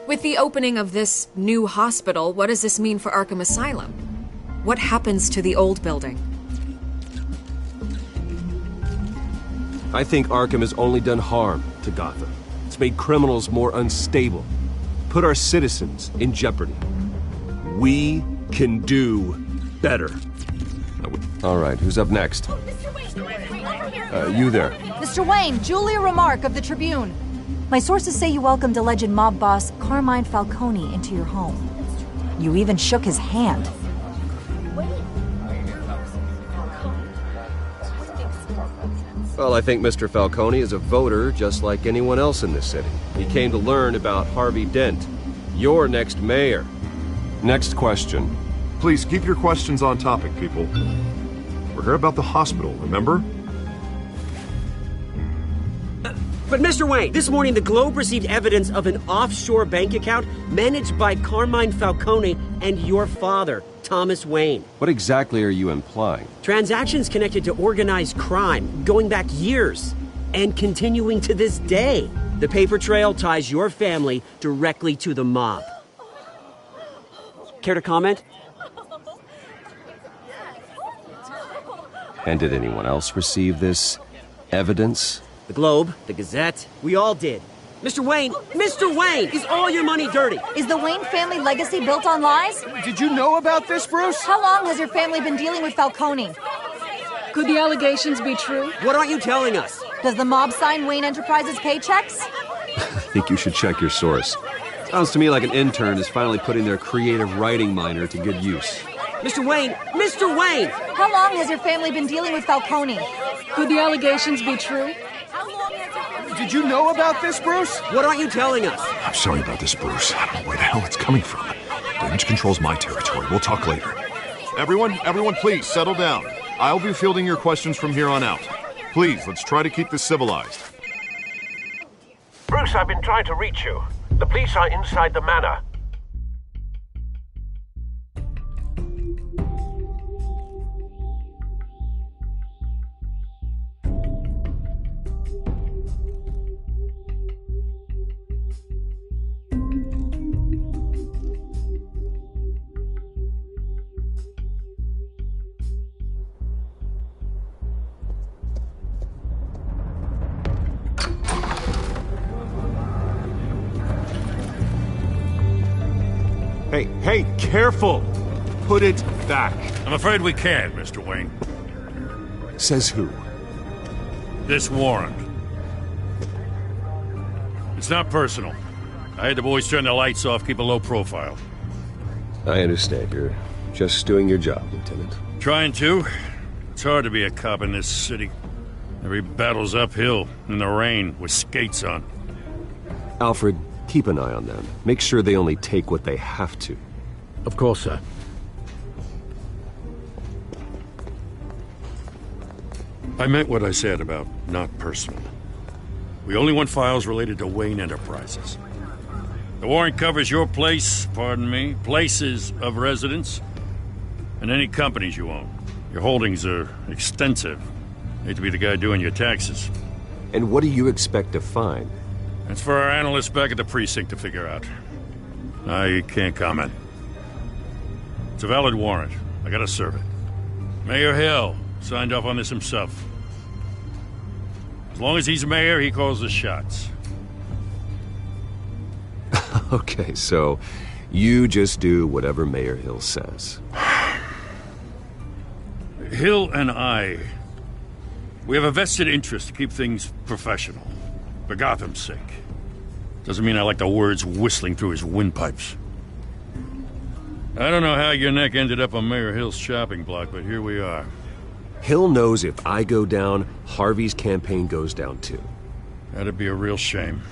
With the opening of this new hospital, what does this mean for Arkham Asylum? What happens to the old building? I think Arkham has only done harm to Gotham. It's made criminals more unstable, put our citizens in jeopardy. We can do better. All right, who's up next? You there. Mr. Wayne, Julia Remark of the Tribune. My sources say you welcomed alleged mob boss Carmine Falcone into your home. You even shook his hand. Well, I think Mr. Falcone is a voter just like anyone else in this city. He came to learn about Harvey Dent, your next mayor. Next question. Please keep your questions on topic, people. We're here about the hospital, remember? But Mr. Wayne, this morning the Globe received evidence of an offshore bank account managed by Carmine Falcone and your father, Thomas Wayne. What exactly are you implying? Transactions connected to organized crime, going back years, and continuing to this day. The paper trail ties your family directly to the mob. Care to comment? And did anyone else receive this evidence? The Globe, the Gazette, we all did. Mr. Wayne, is all your money dirty? Is the Wayne family legacy built on lies? Did you know about this, Bruce? How long has your family been dealing with Falcone? Could the allegations be true? What aren't you telling us? Does the mob sign Wayne Enterprises paychecks? I think you should check your source. Sounds to me like an intern is finally putting their creative writing minor to good use. Mr. Wayne! How long has your family been dealing with Falcone? Could the allegations be true? Did you know about this, Bruce? What aren't you telling us? I'm sorry about this, Bruce. I don't know where the hell it's coming from. Damage control's my territory. We'll talk later. Everyone, please, settle down. I'll be fielding your questions from here on out. Please, let's try to keep this civilized. Bruce, I've been trying to reach you. The police are inside the manor. Hey, careful! Put it back. I'm afraid we can't, Mr. Wayne. Says who? This warrant. It's not personal. I had the boys turn the lights off, keep a low profile. I understand. You're just doing your job, Lieutenant. Trying to. It's hard to be a cop in this city. Every battle's uphill, in the rain, with skates on. Alfred, keep an eye on them. Make sure they only take what they have to. Of course, sir. I meant what I said about not personal. We only want files related to Wayne Enterprises. The warrant covers your place, pardon me, places of residence, and any companies you own. Your holdings are extensive. Hate to be the guy doing your taxes. And what do you expect to find? That's for our analysts back at the precinct to figure out. I can't comment. It's a valid warrant. I gotta serve it. Mayor Hill signed off on this himself. As long as he's mayor, he calls the shots. Okay, so you just do whatever Mayor Hill says. Hill and I, we have a vested interest to keep things professional. For Gotham's sake. Doesn't mean I like the words whistling through his windpipes. I don't know how your neck ended up on Mayor Hill's shopping block, but here we are. Hill knows if I go down, Harvey's campaign goes down too. That'd be a real shame.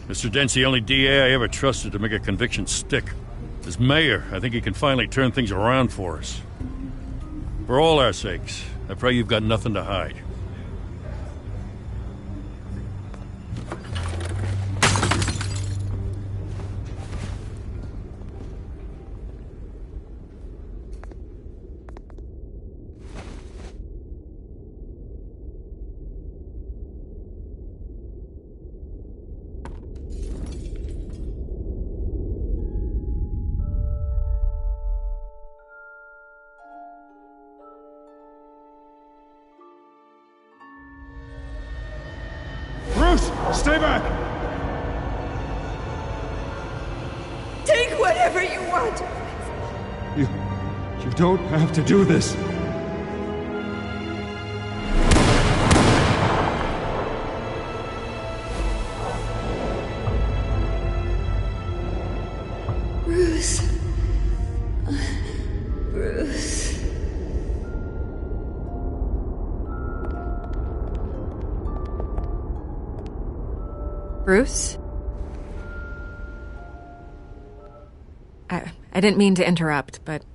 Mr. Dent's the only DA I ever trusted to make a conviction stick. As mayor, I think he can finally turn things around for us. For all our sakes, I pray you've got nothing to hide. Stay back! Take whatever you want! You don't have to do this. Bruce. Bruce. Bruce? I didn't mean to interrupt, but...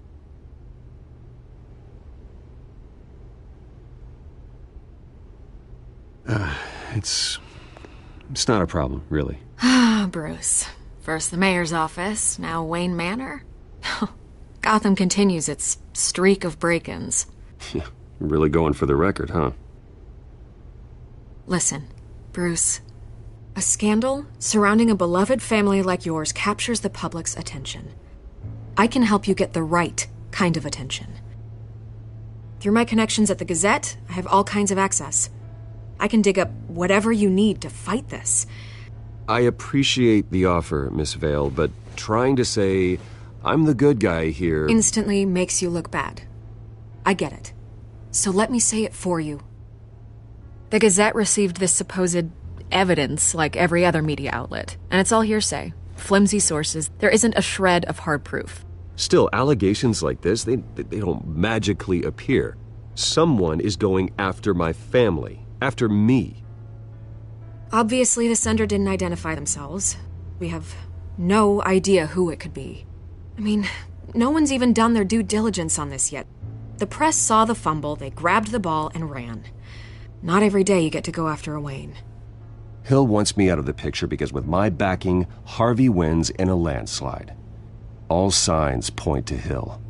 It's not a problem, really. Ah, Bruce. First the mayor's office, now Wayne Manor. Gotham continues its streak of break-ins. Yeah, really going for the record, huh? Listen, Bruce. A scandal surrounding a beloved family like yours captures the public's attention. I can help you get the right kind of attention. Through my connections at the Gazette, I have all kinds of access. I can dig up whatever you need to fight this. I appreciate the offer, Miss Vale, but trying to say I'm the good guy here... instantly makes you look bad. I get it. So let me say it for you. The Gazette received this supposed evidence like every other media outlet, and it's all hearsay. Flimsy sources. There isn't a shred of hard proof. Still, allegations like this, they don't magically appear. Someone is going after my family. After me. Obviously, the sender didn't identify themselves. We have no idea who it could be. I mean, no one's even done their due diligence on this yet. The press saw the fumble, they grabbed the ball and ran. Not every day you get to go after a Wayne. Hill wants me out of the picture because with my backing, Harvey wins in a landslide. All signs point to Hill.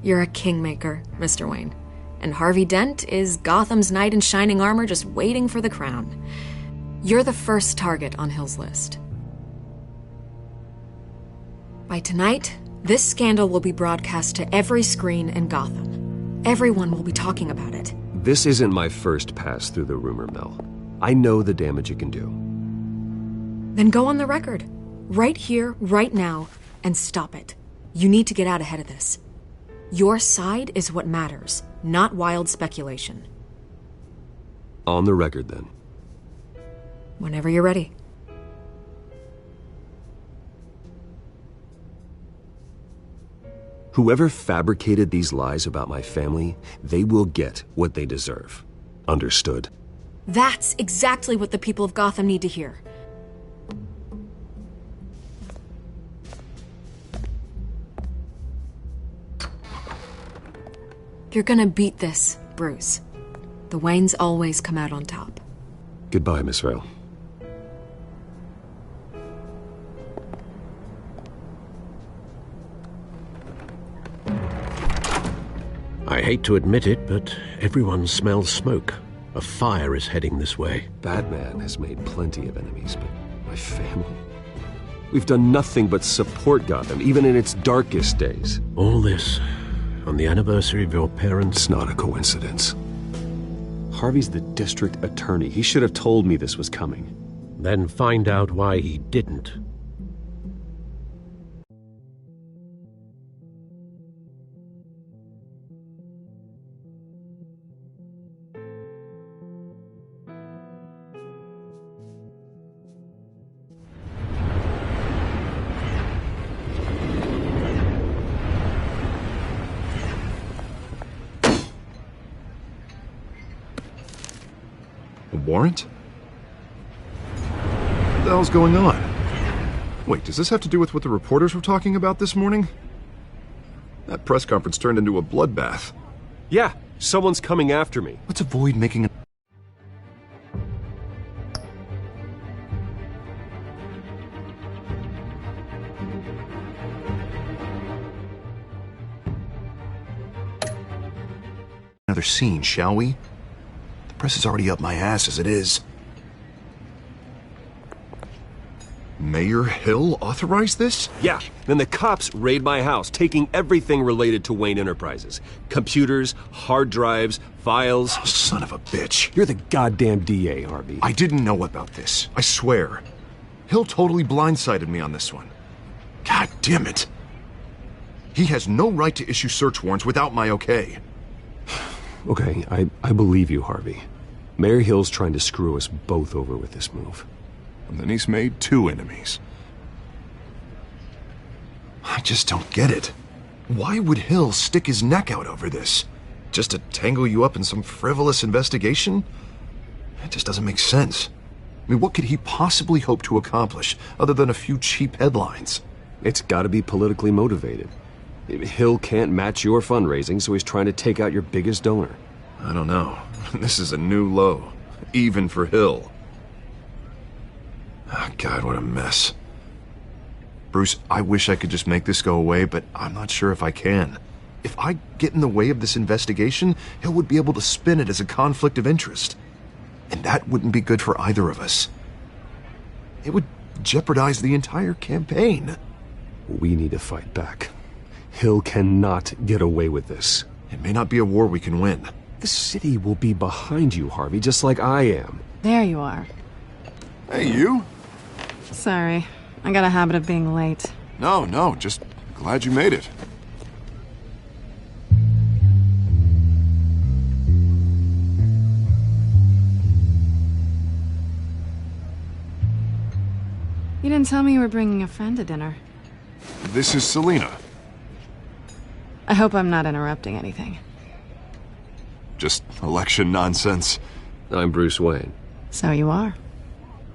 You're a kingmaker, Mr. Wayne. And Harvey Dent is Gotham's knight in shining armor just waiting for the crown. You're the first target on Hill's list. By tonight, this scandal will be broadcast to every screen in Gotham. Everyone will be talking about it. This isn't my first pass through the rumor mill. I know the damage it can do. Then go on the record. Right here, right now, and stop it. You need to get out ahead of this. Your side is what matters, not wild speculation. On the record, then. Whenever you're ready. Whoever fabricated these lies about my family, they will get what they deserve. Understood? That's exactly what the people of Gotham need to hear. You're gonna beat this, Bruce. The Waynes always come out on top. Goodbye, Miss Vale. I hate to admit it, but everyone smells smoke. A fire is heading this way. Batman has made plenty of enemies, but my family? We've done nothing but support Gotham, even in its darkest days. All this on the anniversary of your parents'... It's not a coincidence. Harvey's the district attorney. He should have told me this was coming. Then find out why he didn't. Warrant? What the hell's going on? Wait, does this have to do with what the reporters were talking about this morning? That press conference turned into a bloodbath. Yeah, someone's coming after me. Let's avoid making another scene, shall we? Press is already up my ass as it is. Mayor Hill authorized this? Yeah, then the cops raid my house, taking everything related to Wayne Enterprises. Computers, hard drives, files. Oh, son of a bitch. You're the goddamn DA, Harvey. I didn't know about this. I swear. Hill totally blindsided me on this one. God damn it. He has no right to issue search warrants without my okay. Okay, I believe you, Harvey. Mayor Hill's trying to screw us both over with this move. And then he's made two enemies. I just don't get it. Why would Hill stick his neck out over this? Just to tangle you up in some frivolous investigation? It just doesn't make sense. I mean, what could he possibly hope to accomplish other than a few cheap headlines? It's gotta be politically motivated. Hill can't match your fundraising, so he's trying to take out your biggest donor. I don't know. This is a new low, even for Hill. Oh, God, what a mess. Bruce, I wish I could just make this go away, but I'm not sure if I can. If I get in the way of this investigation, Hill would be able to spin it as a conflict of interest. And that wouldn't be good for either of us. It would jeopardize the entire campaign. We need to fight back. Hill cannot get away with this. It may not be a war we can win. The city will be behind you, Harvey, just like I am. There you are. Hey, you? Sorry. I got a habit of being late. No, just glad you made it. You didn't tell me you were bringing a friend to dinner. This is Selina. I hope I'm not interrupting anything. Just election nonsense. I'm Bruce Wayne. So you are.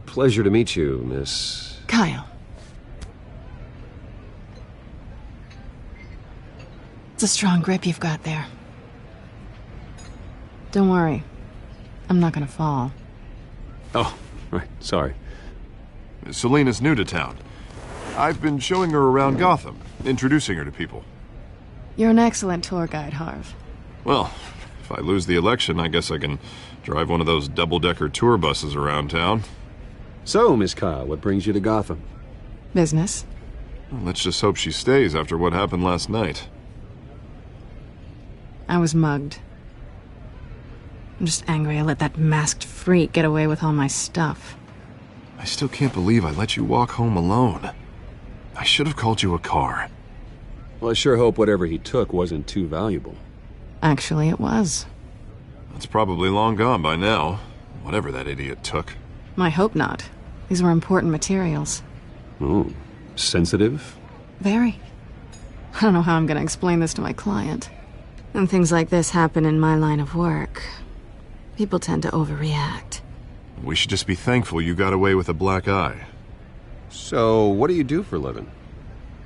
Pleasure to meet you, Miss... Kyle. It's a strong grip you've got there. Don't worry. I'm not gonna fall. Oh, right, sorry. Selina's new to town. I've been showing her around Gotham, introducing her to people. You're an excellent tour guide, Harv. Well, if I lose the election, I guess I can drive one of those double-decker tour buses around town. So, Miss Kyle, what brings you to Gotham? Business. Well, let's just hope she stays after what happened last night. I was mugged. I'm just angry I let that masked freak get away with all my stuff. I still can't believe I let you walk home alone. I should have called you a car. Well, I sure hope whatever he took wasn't too valuable. Actually, it was. It's probably long gone by now, whatever that idiot took. I hope not. These were important materials. Ooh, sensitive? Very. I don't know how I'm gonna explain this to my client. When things like this happen in my line of work, people tend to overreact. We should just be thankful you got away with a black eye. So, what do you do for a living?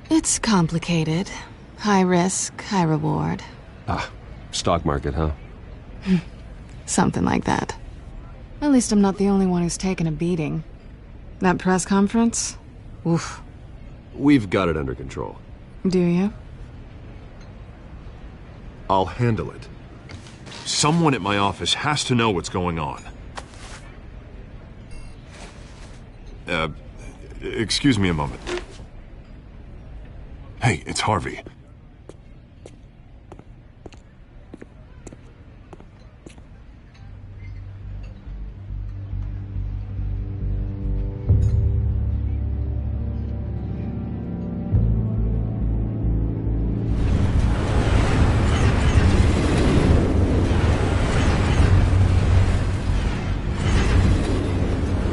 It's complicated. High risk, high reward. Ah, stock market, huh? Something like that. At least I'm not the only one who's taken a beating. That press conference? Oof. We've got it under control. Do you? I'll handle it. Someone at my office has to know what's going on. Excuse me a moment. Hey, it's Harvey.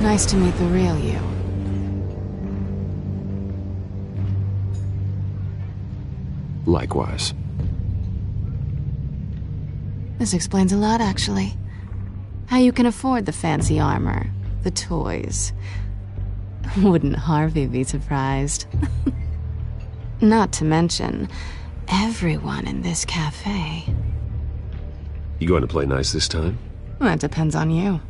Nice to meet the real you. Likewise. This explains a lot, actually. How you can afford the fancy armor, the toys. Wouldn't Harvey be surprised? Not to mention, everyone in this cafe. You going to play nice this time? Well, that depends on you.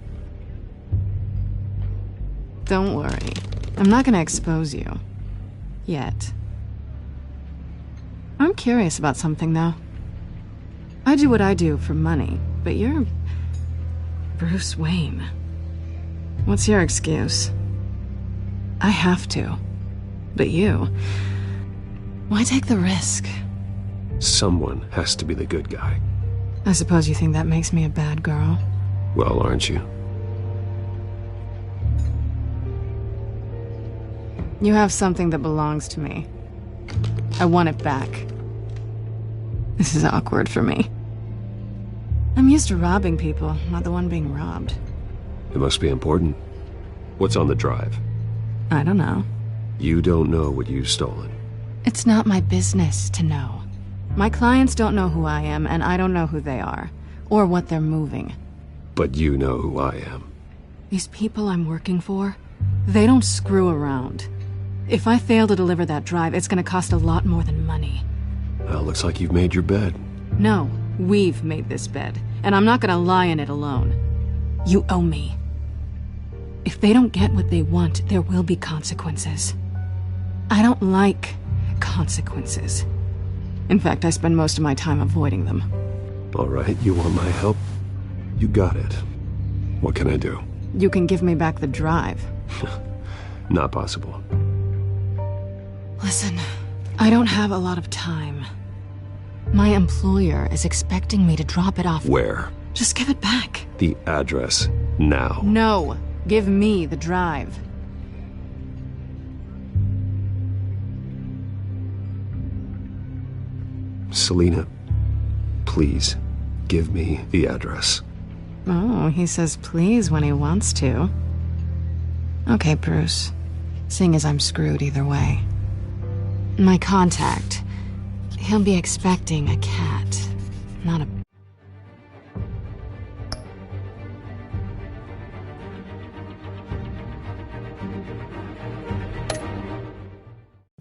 Don't worry. I'm not gonna expose you. Yet. I'm curious about something, though. I do what I do for money, but you're Bruce Wayne. What's your excuse? I have to. But you... why take the risk? Someone has to be the good guy. I suppose you think that makes me a bad girl? Well, aren't you? You have something that belongs to me. I want it back. This is awkward for me. I'm used to robbing people, not the one being robbed. It must be important. What's on the drive? I don't know. You don't know what you've stolen. It's not my business to know. My clients don't know who I am, and I don't know who they are, or what they're moving. But you know who I am. These people I'm working for, they don't screw around. If I fail to deliver that drive, it's gonna cost a lot more than money. Well, looks like you've made your bed. No, we've made this bed, and I'm not gonna lie in it alone. You owe me. If they don't get what they want, there will be consequences. I don't like consequences. In fact, I spend most of my time avoiding them. All right, you want my help? You got it. What can I do? You can give me back the drive. Not possible. Listen, I don't have a lot of time. My employer is expecting me to drop it off. Where? Just give it back. The address, now. No, give me the drive. Selina, please, give me the address. Oh, he says please when he wants to. Okay, Bruce. Seeing as I'm screwed either way. My contact. He'll be expecting a cat, not a...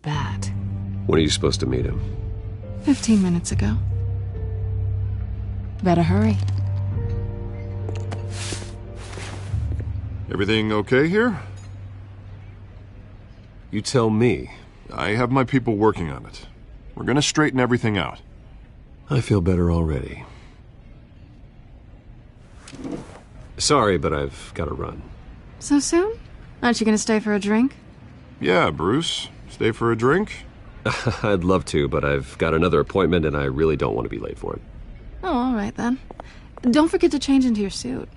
bat. When are you supposed to meet him? 15 minutes ago. Better hurry. Everything okay here? You tell me. I have my people working on it. We're gonna straighten everything out. I feel better already. Sorry, but I've got to run. So soon? Aren't you gonna stay for a drink? Yeah, Bruce. Stay for a drink? I'd love to, but I've got another appointment and I really don't want to be late for it. Oh, all right then. Don't forget to change into your suit.